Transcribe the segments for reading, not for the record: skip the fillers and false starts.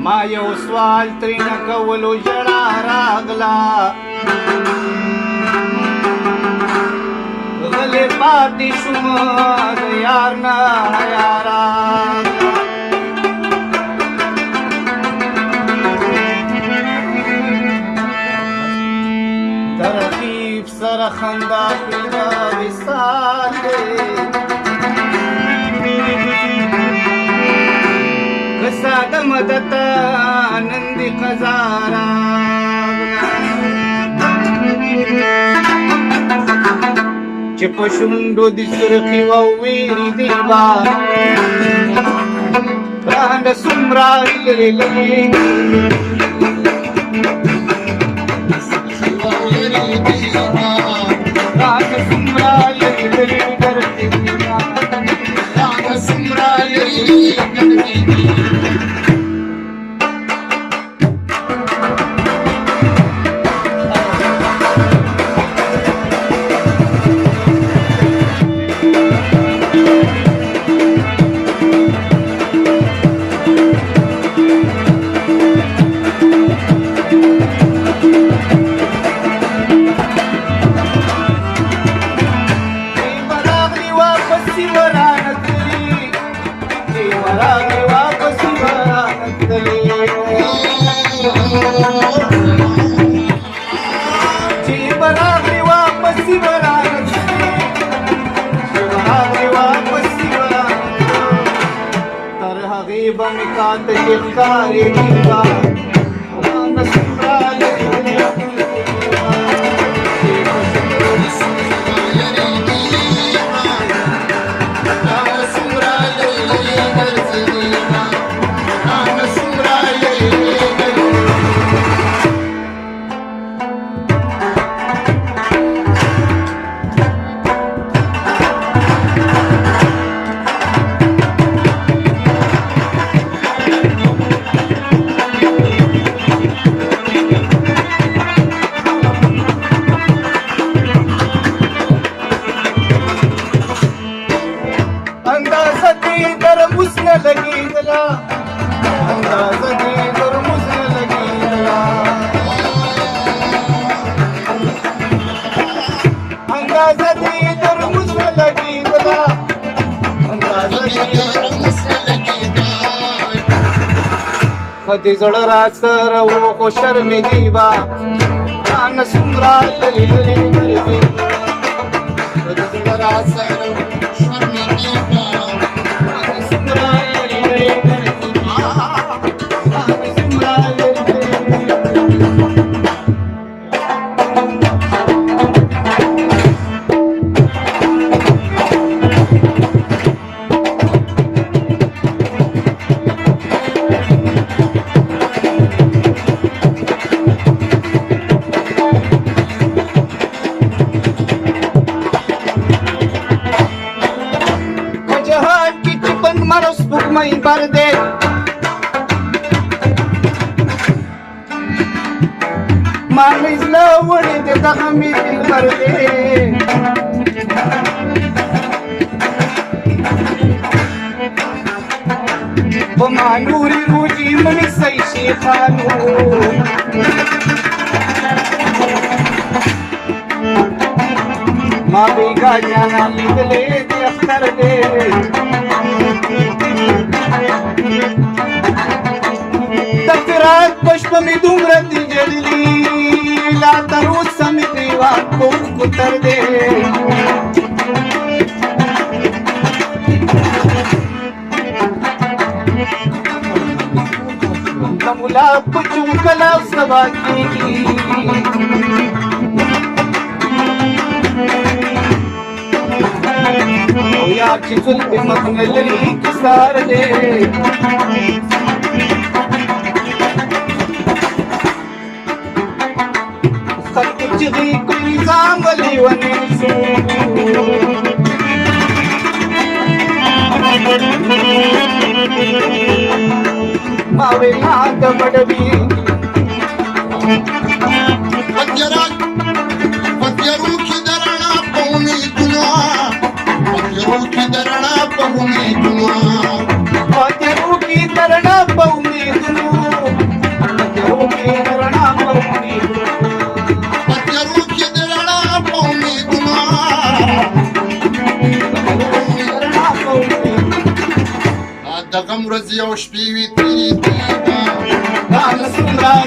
मायो स्वाल त्रिन कवलो जड़ा रागला गले पाती शुमाद यार ना यारा तरकीब सरखंदा पिला विसाले कसाद मदत आनंदी खजारा चिपशुंडो दिसुरखी ववीरी दिवा प्राण सुमरारी ले प्राण सुमरारी करती प्राण सुमरारी करती बमिकात जिकारी दिवा आन सुराल लगी जला अंदाज़ दी तरमुज़ लगी जला अंदाज़ दी तरमुज़ लगी जला अंदाज़ दी तरमुज़ लगी जला कधी जळरा सर वो को शर्मी दीवा कान सुमरा लली लली करवी कधी जळरा सर शर्मी दीवा mai barde मालिस लवणे ते दहमी दिल barde बमानूरी रुजी मनी सैशी खानू मा बेगा जाना लिखले ते अख्तर दे तकरात पुष्प में दुमरती जली ला तरु समिति वाको उतर दे कमुला पुचू कला सवाकी माची चुलती मंगलरी किसार दे सतुची कुणी जांभली वने मावे नाद बडवी पत्यरूखी दरणा पाहुणी तुला पत्यरूखी दरणा पाहुणी तुला पत्यरूखी दरणा पाहुणी तुला पत्यरूखी दरणा पाहुणी पत्यरूखी दरणा पाहुणी तुला दरणा पाहुणी आता कमरज येऊ श्पीवी ती गान सुंदर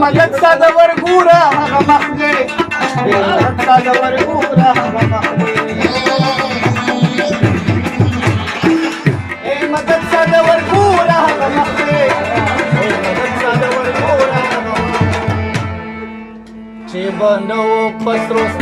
मदत साधवर गुरा हवा मागणे मदत साधवर गुरा हवा मागणे मदत साधवर गुरा हवा मागणे मदत साधवर गुरा हवा मागणे बनव पत्रोस